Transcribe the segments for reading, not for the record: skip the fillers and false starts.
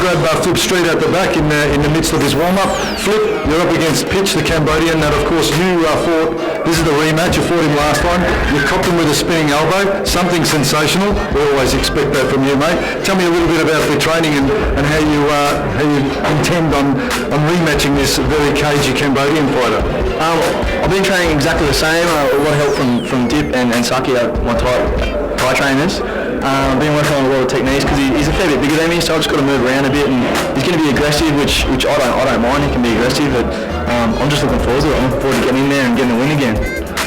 grab Flip Street at the back in the midst of his warm-up. Flip, you're up against Pich, the Cambodian, that of course you fought. This is the rematch. You fought him last time. You copped him with a spinning elbow. Something sensational. We always expect that from you, mate. Tell me a little bit about the training and how you intend on rematching this very cagey Cambodian fighter. I've been training exactly the same. A lot of help from Dip and Saki, my Thai trainers. I've been working on a lot of techniques because he's a fair bit bigger than me, so I've just got to move around a bit, and he's going to be aggressive, which I don't mind. He can be aggressive, but I'm just looking forward to it. I'm looking forward to getting in there and getting the win again.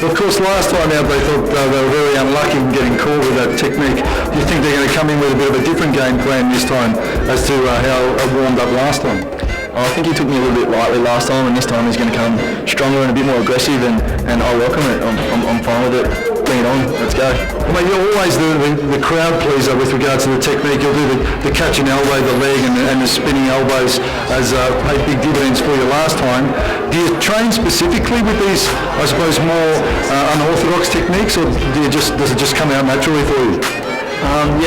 Of course, last time out they thought they were very unlucky in getting caught with that technique. Do you think they're going to come in with a bit of a different game plan this time as to how it warmed up last time? I think he took me a little bit lightly last time, and this time he's going to come stronger and a bit more aggressive, and I welcome it. I'm fine with it. Bring it on. Let's go. Well, mate, you're always the crowd pleaser with regards to the technique. You'll do the catching elbow, the leg, and the spinning elbows as paid big dividends for you last time. Do you train specifically with these, I suppose, more unorthodox techniques, or does it just come out naturally for you? We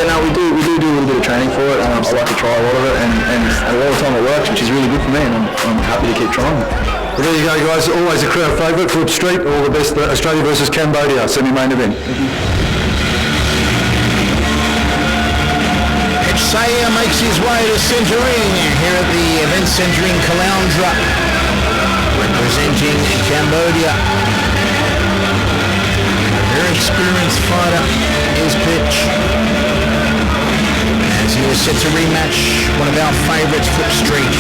do a little bit of training for it. I like to try a lot of it, and a lot of time it works, which is really good for me, and I'm happy to keep trying. Well, there you go, guys. Always a crowd favourite, Flip Street. All the best. Australia versus Cambodia, semi-main event. Pich makes his way to centre ring here at the event centre in Caloundra, representing Cambodia. A very experienced fighter is Pich, as he is set to rematch one of our favourites, Flip Street.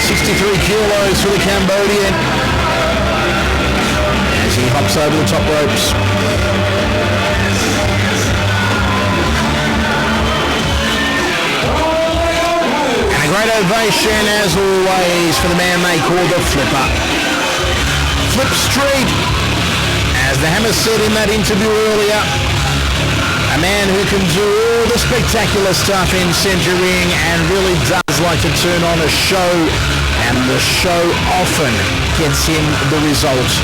63 kilos for the Cambodian as he hops over the top ropes. And a great ovation as always for the man they call the Flipper. Flip Street, as the Hammer said in that interview earlier, a man who can do all the spectacular stuff in centre ring and really does like to turn on a show, and the show often gets him the results.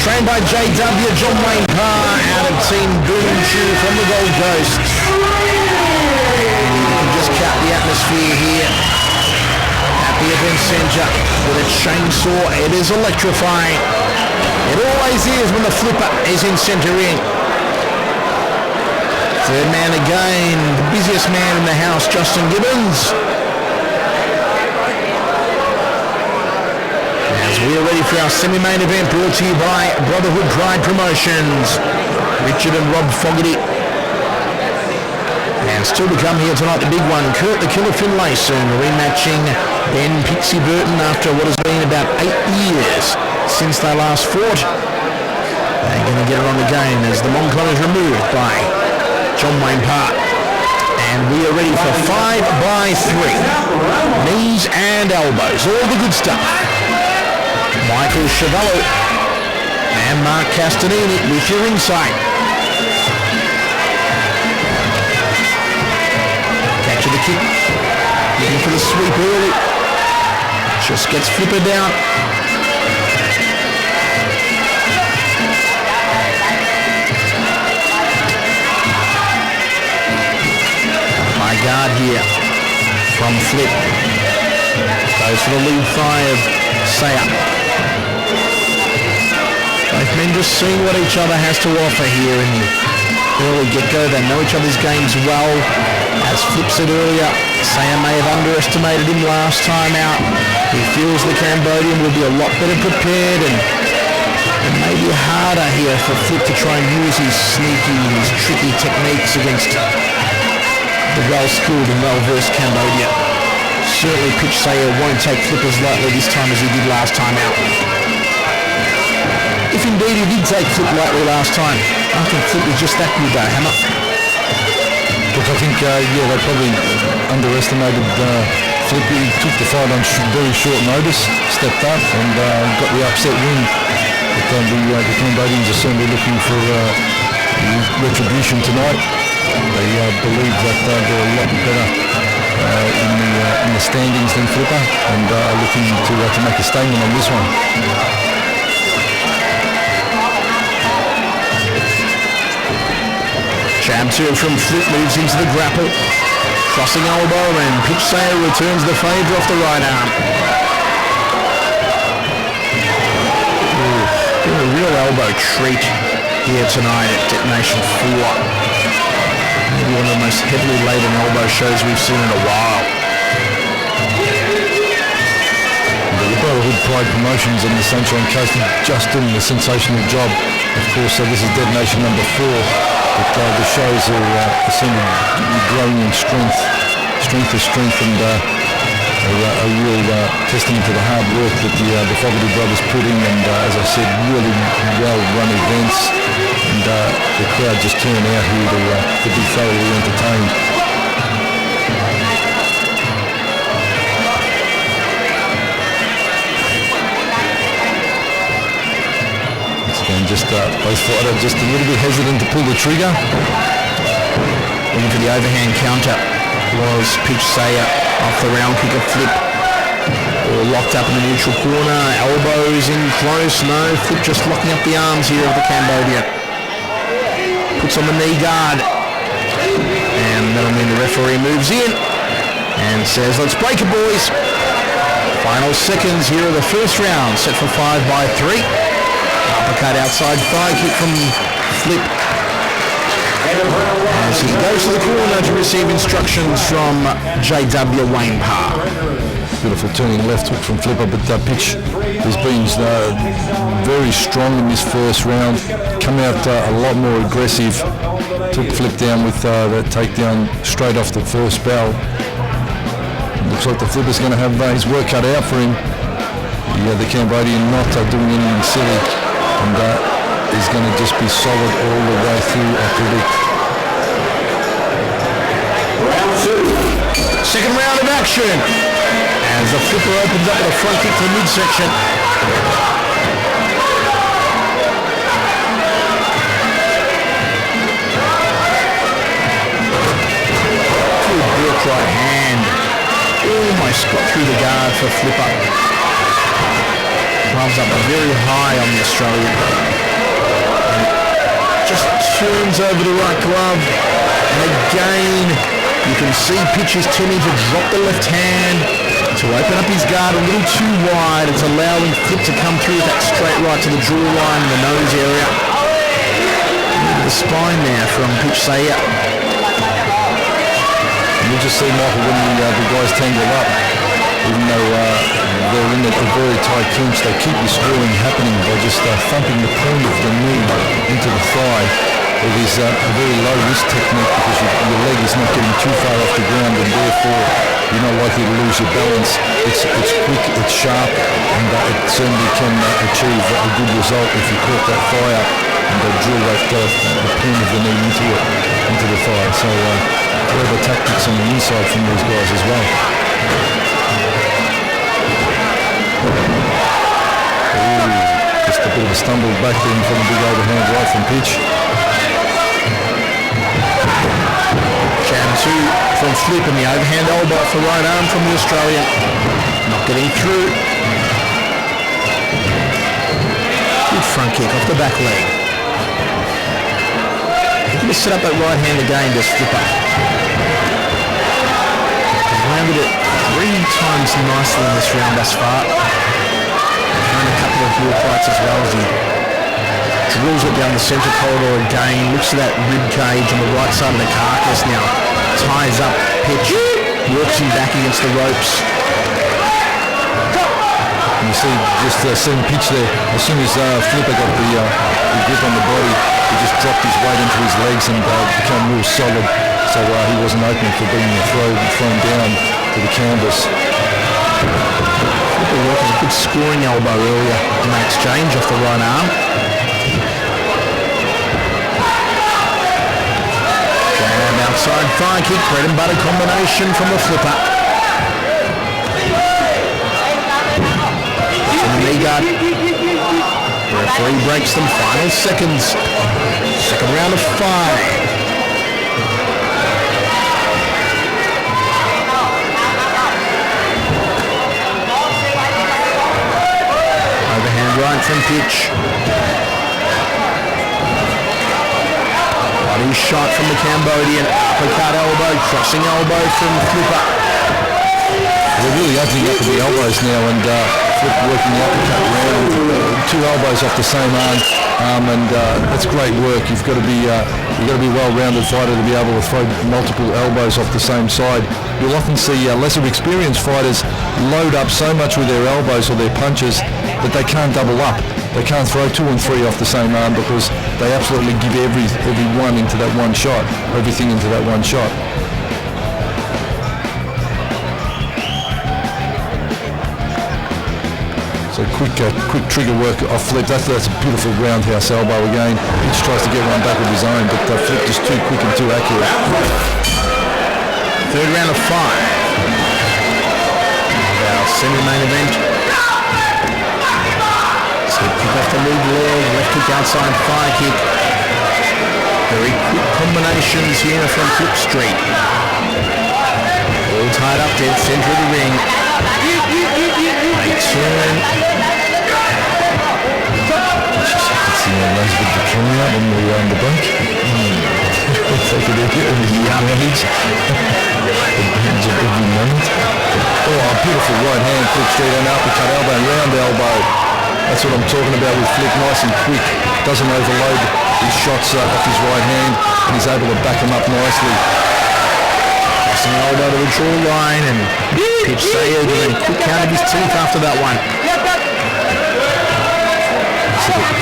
Trained by JW John Wayne Parr out of Team Boom Chew from the Gold Coast. And you can just count the atmosphere here at the event centre with a chainsaw. It is electrifying. It always is when the Flipper is in centre ring. Third man again, the busiest man in the house, Justin Gibbons. As we are ready for our semi-main event, brought to you by Brotherhood Pride Promotions, Richard and Rob Fogarty. And still to come here tonight, the big one, Kurt the Killer Finlayson rematching Ben Pixie Burton after what has been about 8 years since they last fought. They're going to get it on the game as the Moncon is removed by John Wayne Park. And we are ready for 5x3. Knees and elbows, all the good stuff. Michael Chavallo and Mark Castanini with your insight. Catch of the kick. Looking for the sweep early. Just gets Flipper down. Guard here from Flip. Goes for the lead thigh of Saya. Both men just seeing what each other has to offer here in the early get-go. They know each other's games well. As Flip said earlier, Saya may have underestimated him last time out. He feels the Cambodian will be a lot better prepared, and it may be harder here for Flip to try and use his sneaky, his tricky techniques against the well-skilled and well-versed Cambodia. Certainly Pich won't take Flip as lightly this time as he did last time out. If indeed he did take Flip lightly last time, I think Flip was just that good though, Hammer. Look, I think, they probably underestimated Flip. He took the fight on very short notice, stepped up and got the upset win. But the Cambodians are certainly looking for retribution tonight. They believe that they're a lot better in the standings than Flipper, and are looking to make a statement on this one. Jab two from Flip, moves into the grapple. Crossing elbow, and Pich returns the favour off the right arm. Been a real elbow treat here tonight at Detonation 4. Maybe one of the most heavily laden elbow shows we've seen in a while. The Brotherhood Pride Promotions and the Sunshine Coast are just doing a sensational job. Of course, this is Detonation number 4. But the shows seem to be growing in strength to strength, and a real testament to the hard work that the Fogarty brothers put in, and as I said, really well-run events, and the crowd just turning out here to be thoroughly entertained. And just both fighters just a little bit hesitant to pull the trigger. Looking for the overhand counter was Pich off the round kick of Flip. All locked up in the neutral corner, elbows in close, no, Flip just locking up the arms here of the Cambodian. Puts on the knee guard, and that'll mean the referee moves in and says, let's break it, boys. Final seconds here of the first round, set for 5-3. Uppercut outside thigh kick from Flip. As he goes to the corner to receive instructions from J.W. Wayne Parr. Beautiful turning left hook from Flipper, but Pich has been very strong in this first round. Come out a lot more aggressive. Took Flip down with that takedown straight off the first bell. Looks like the Flipper's going to have his work cut out for him. The Cambodian not doing anything silly, and is going to just be solid all the way through, I predict. Round 2. Second round of action. As the Flipper opens up with a front kick to the midsection. Good block right hand. Almost got through the guard for Flipper. Gloves up very high on the Australian. Just turns over the right glove. And again, you can see Pich is tending to drop the left hand to open up his guard a little too wide. It's allowing Flip to come through with that straight right to the jawline and the nose area. Into the spine there from Pich Saya. You just see, Michael, when the guys tangle up, even though they're in a very tight clinch, they keep this scoring happening by just thumping the point of the knee into the thigh. It is a very low-risk technique because your leg is not getting too far off the ground, and therefore you're not likely to lose your balance. It's quick, it's sharp, and it certainly can achieve a good result if you caught that thigh up and drill that the point of the knee into the thigh. So clever tactics on the inside from these guys as well. Just a bit of a stumble back then from a big overhand right from Pich. Jab 2 from Flip, and the overhand elbow off the right arm from the Australian. Not getting through. Good front kick off the back leg. He's going to set up that right hand again, does Flipper. He's landed it 3 times nicely in this round thus far. Thrown a couple of heel fights as well as he drills it down the centre corridor again, looks at that rib cage on the right side of the carcass now, ties up Pich, works him back against the ropes. And you see just seeing Pich there, as soon as Flipper got the grip on the body, he just dropped his weight into his legs and became real solid, so he wasn't open for being thrown down to the canvas. Flipper working a good scoring elbow earlier in that exchange off the right arm. Outside thigh kick, bread and butter combination from the Flipper. From the knee guard. The referee breaks them. Final seconds. Second round of 5. Overhand right from Pich. Body Low shot from the Cambodian. Uppercut elbow, crossing elbow from Flipper. They're really opening up at the elbows now, and Flip working the uppercut round. Two elbows off the same arm, and that's great work. You've got to be a well-rounded fighter to be able to throw multiple elbows off the same side. You'll often see lesser experienced fighters load up so much with their elbows or their punches that they can't double up. They can't throw 2 and 3 off the same arm because they absolutely give every one into that one shot, everything into that one shot. So quick trigger work off Flip. That's a beautiful roundhouse elbow again. Pich tries to get one back of his own, but Flip just too quick and too accurate. Third round of 5. Our semi-main event. So kick off the lead leg, left kick outside, fire kick. Very quick combinations here from Flip Street. All tied up dead centre of the ring. They turn. Nice bit of coming up on the break. Take it every moment. Oh, a beautiful right hand, Flip Street, and uppercut elbow, and round elbow. That's what I'm talking about with Flip, nice and quick. Doesn't overload his shots off his right hand, and he's able to back him up nicely. Crossing elbow to the draw line, and Pich Sayed doing a quick count of his teeth after that one.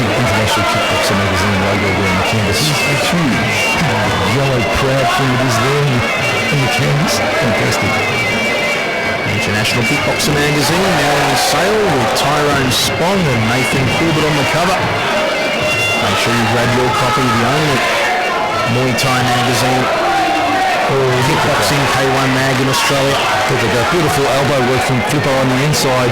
International Kickboxer magazine logo there on the canvas. It's huge. Yellow proud thing it is there on the canvas. Fantastic. International Kickboxer magazine now on sale with Tyrone Spong and Nathan Corbett on the cover. Make sure you grab your copy of the only Muay Thai magazine or Kickboxing K1 mag in Australia. Look at that beautiful elbow work from Flipper on the inside.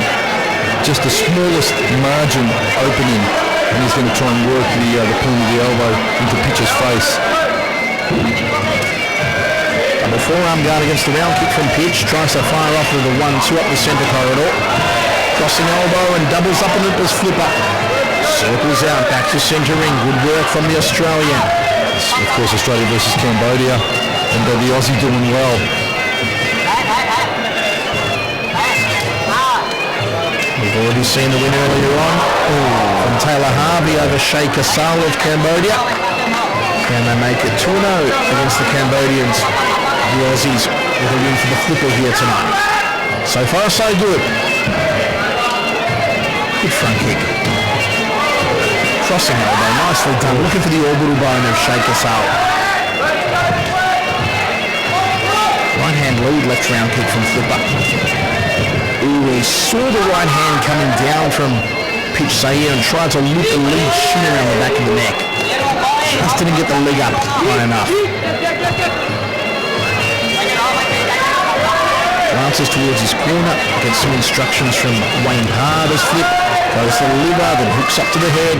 Just the smallest margin opening, and he's going to try and work the point of the elbow into Pitch's face. Double forearm guard against the round kick from Pich. Tries to fire off with a 1-2 up the centre corridor. Crossing elbow and doubles up on it as Flipper. Circles out back to centre ring. Good work from the Australian. Of course, Australia versus Cambodia, and the Aussie doing well. We've already seen the win earlier on from Taylor Harvey over Sheikh Asal of Cambodia. Can they make it 2-0 against the Cambodians? The Aussies with a win for the Flipper here tonight. So far so good. Good front kick. Crossing elbow, nicely done. Looking for the orbital bone of Sheikh Asal. Right hand lead, left round kick from Flipper. Ooh, he saw the right hand coming down from Pich Sayed and tried to loop the lead shin around the back of the neck. Just didn't get the leg up high enough. Glances towards his corner, gets some instructions from Wayne Hard as Flip. Goes to the liver, then hooks up to the head.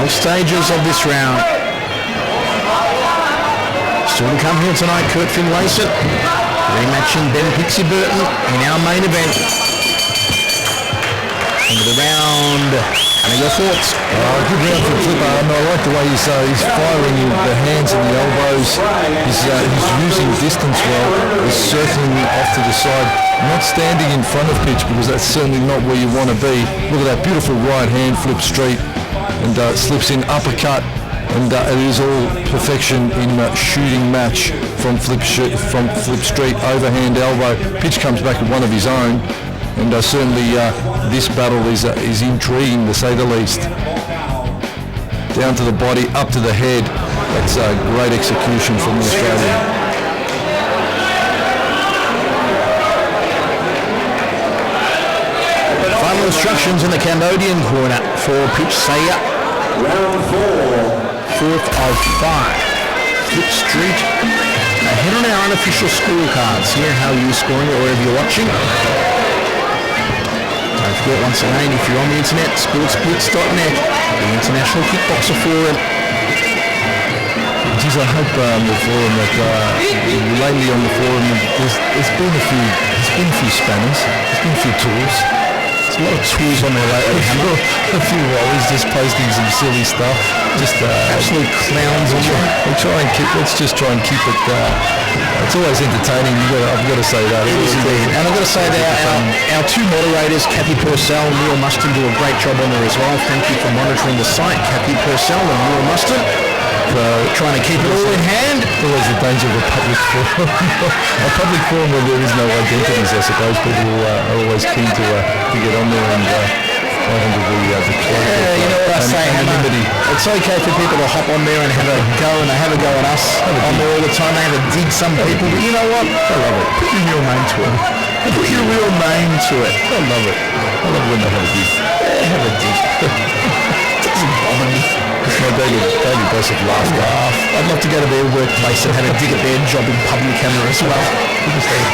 Stages of this round. Still to come here tonight, Kurt Finlayson rematching Ben Pixie Burton in our main event. Into the round. And your thoughts? Good round for Flipper. I like the way he's firing the hands and the elbows. He's using distance well. He's circling off to the side. Not standing in front of Pich because that's certainly not where you want to be. Look at that beautiful right hand, Flip Street. And slips in uppercut, and it is all perfection in shooting match from Flip Street, overhand elbow. Pich comes back with one of his own, and certainly this battle is intriguing to say the least. Down to the body, up to the head. That's a great execution from the Australian. Final instructions in the Cambodian corner for Pich Sayed. Round 4. Fourth of 5. Flip Street. Ahead on our unofficial scorecards here, how you're scoring it wherever you're watching. Don't forget once again, if you're on the internet, sportsblitz.net, the International Kickboxer Forum. Do Geez, I hope the forum that lately on the forum there's been a few spanners, there's been a few tools. There's a lot of tools on there lately. A few wallies just posting some silly stuff. Just absolute clowns. Let's just try and keep it. It's always entertaining. I've got to say that. It is indeed. And I've got to say that our two moderators, Kathy Purcell and Neil Muston, do a great job on there as well. Thank you for monitoring the site, Kathy Purcell and Neil Muston. Trying to keep it all in hand. Always the danger of a public forum. A public forum where there is no identities, I suppose. People are always keen to get on there and find into the you know what I say, anonymity. It's okay for people to hop on there and have a go, and they have a go at us on there all the time. They have a dig some people, but you know what? I love it. Put your real name to it. Put your real name to it. I love it. I love when they have a dig. Have a dig. Doesn't bother me. It's my daily dose of laughter. I'd love to go to their workplace and have a dig at their job in public camera as well.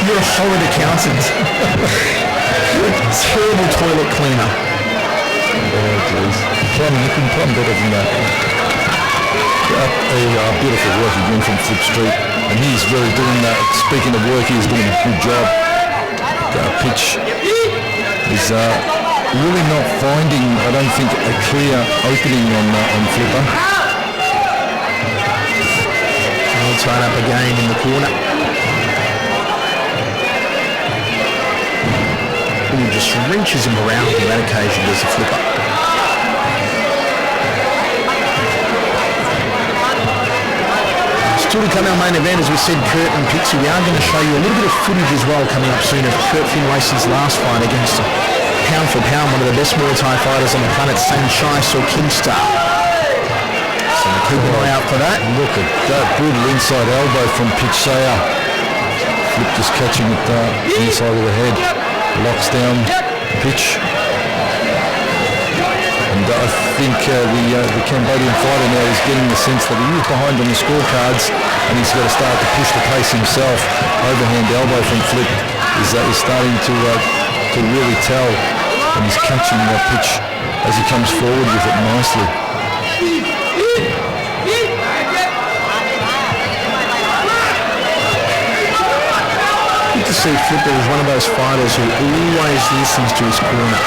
You're a horrid accountant. You're a terrible toilet cleaner. Oh, jeez. You can plumb better than that. A beautiful work again from Flip Street. And he's really doing that. Speaking of work, he's doing a good job. Pich is really not finding, I don't think, a clear opening on Flipper. All tied up again in the corner. Ooh, just wrenches him around on that occasion, does the Flipper. Still to come our main event, as we said, Kurt and Pixie. We are going to show you a little bit of footage as well coming up soon of Kurt Finlayson's last fight against pound for pound, one of the best Muay Thai fighters on the planet, Sanchai Kingstar. So keep an eye out for that. Look at that brutal inside elbow from Pich. Flip just catching it inside of the head. Locks down Pich. And I think the Cambodian fighter now is getting the sense that he is behind on the scorecards and he's got to start to push the pace himself. Overhand elbow from Flip is starting to really tell, and he's catching that Pich as he comes forward with it nicely. Good to see Flipper is one of those fighters who always listens to his corner.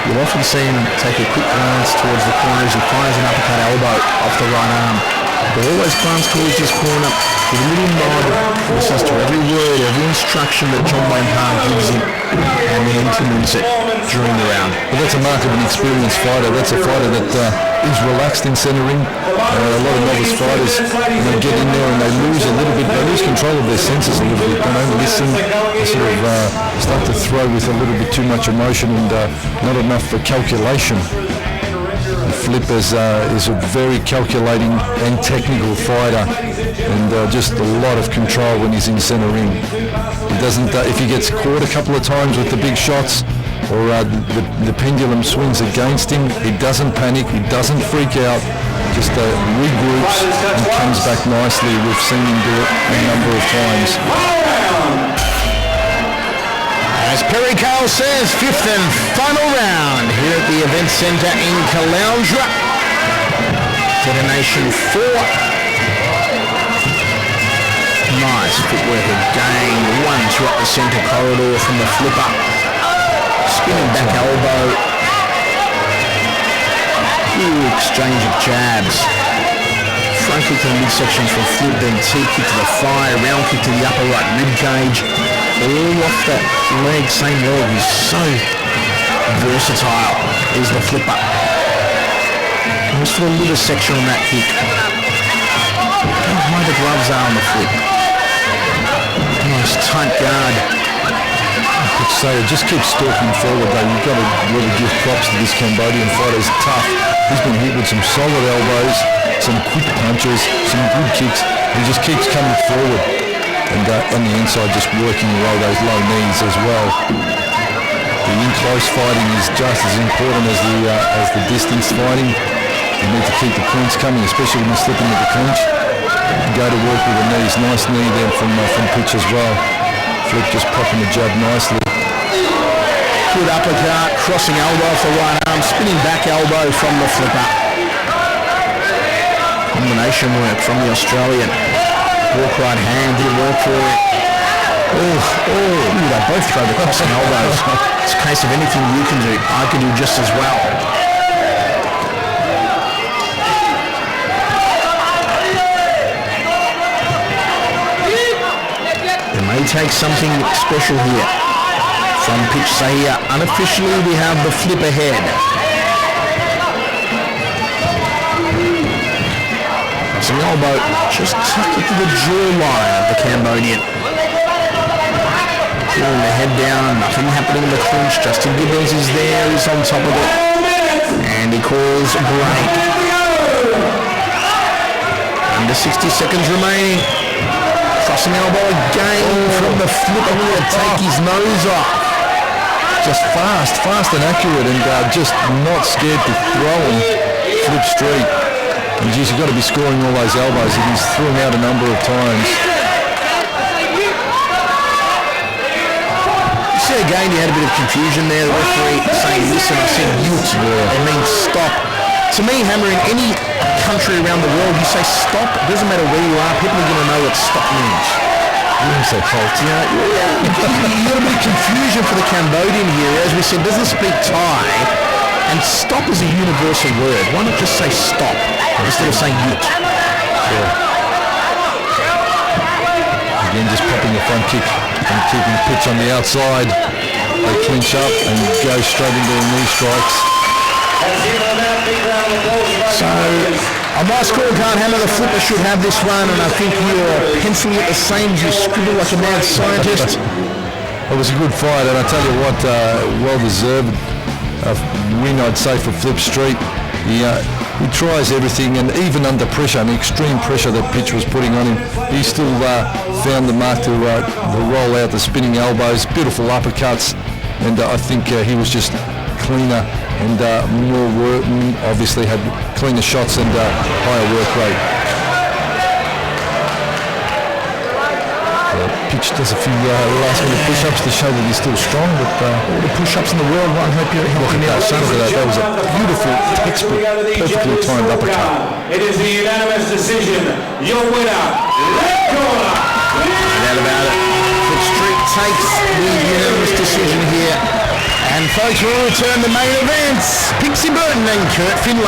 You'll often see him take a quick glance towards the corner as he fires an uppercut elbow off the right arm. But always glance towards his corner with a little nod, listens to every word, every instruction that John Wayne Parr gives him, and then implements it during the round. Well, that's a mark of an experienced fighter. That's a fighter that is relaxed in centering. A lot of novice fighters, they get in there and they lose a little bit. They lose control of their senses a little bit. They don't listen. They sort of start to throw with a little bit too much emotion and not enough for calculation. Flip is a very calculating and technical fighter, and just a lot of control when he's in center ring. He doesn't, if he gets caught a couple of times with the big shots, or the pendulum swings against him, he doesn't panic, he doesn't freak out, just regroups and comes back nicely. We've seen him do it a number of times. As Perry Cale says, fifth and final round here at the event centre in Caloundra. Detonation 4. Nice footwork again. 1-2 up the centre corridor from the Flipper. Spinning back elbow. Ooh, exchange of jabs. Front kick to the midsection from Flip, then T kick to the thigh, round kick to the upper right rib cage. All off that leg, same leg. He's so versatile. Is the Flipper. Just for the liver section on that kick. How high the gloves are on the Flip. Nice tight guard. So just keep stalking forward though. You've got to really give props to this Cambodian fighter. He's tough. He's been hit with some solid elbows, some quick punches, some good kicks. He just keeps coming forward. And on the inside just working away those low knees as well. The in-close fighting is just as important as the distance fighting. You need to keep the points coming, especially when you're slipping with the clinch. Go to work with the knees. Nice knee there from Pich as well. Flip just popping the jab nicely. Good uppercut, crossing elbow off the right arm, spinning back elbow from the Flipper. combination work from the Australian. Walk right hand, didn't work for it. They both throw the crossing elbows. It's a case of anything you can do, I can do just as well. They may take something special here from Pich. So here, unofficially, we have the flip ahead. Crossing elbow just tucked into the jawline of the Cambodian. Pulling the head down, nothing happening in the clinch. Justin Gibbons is there, he's on top of it. And he calls a break. Under 60 seconds remaining. Crossing elbow again from the flip. I'm going to take his nose off. Just fast and accurate, and just not scared to throw him flip street. And geez, you've got to be scoring all those elbows, and he's threw him out a number of times. You see again, you had a bit of confusion there. The referee saying listen, I said yut. It means stop. To me, Hammer, in any country around the world, you say stop. It doesn't matter where you are, people are going to know what stop means. So Colt, You got a bit of confusion for the Cambodian here. As we said, doesn't speak Thai, and stop is a universal word. Why not just say stop instead of saying yut? Again, just popping the front kick and keeping Pich on the outside. They clinch up and go straight into the knee strikes. So, on my scorecard, Hammer, the flipper should have this one, and I think you're penciling it the same as you scribble like a mad scientist. It was a good fight, and I tell you what, well-deserved win, I'd say, for Flip Street. He tries everything, and even under pressure, extreme pressure that Pich was putting on him, he still found the mark to roll out the spinning elbows, beautiful uppercuts, and I think he was just cleaner and more work, obviously had cleaner shots and higher work rate. Pich does a few last minute push-ups to show that he's still strong, but all the push-ups in the world won't help you out. That was a beautiful, textbook, perfectly timed uppercut. It is the unanimous decision. Your winner, left corner. No doubt about it. Flip Street takes the unanimous decision here. And folks, we'll return to main events. Pixie Burton and Kurt Finlay.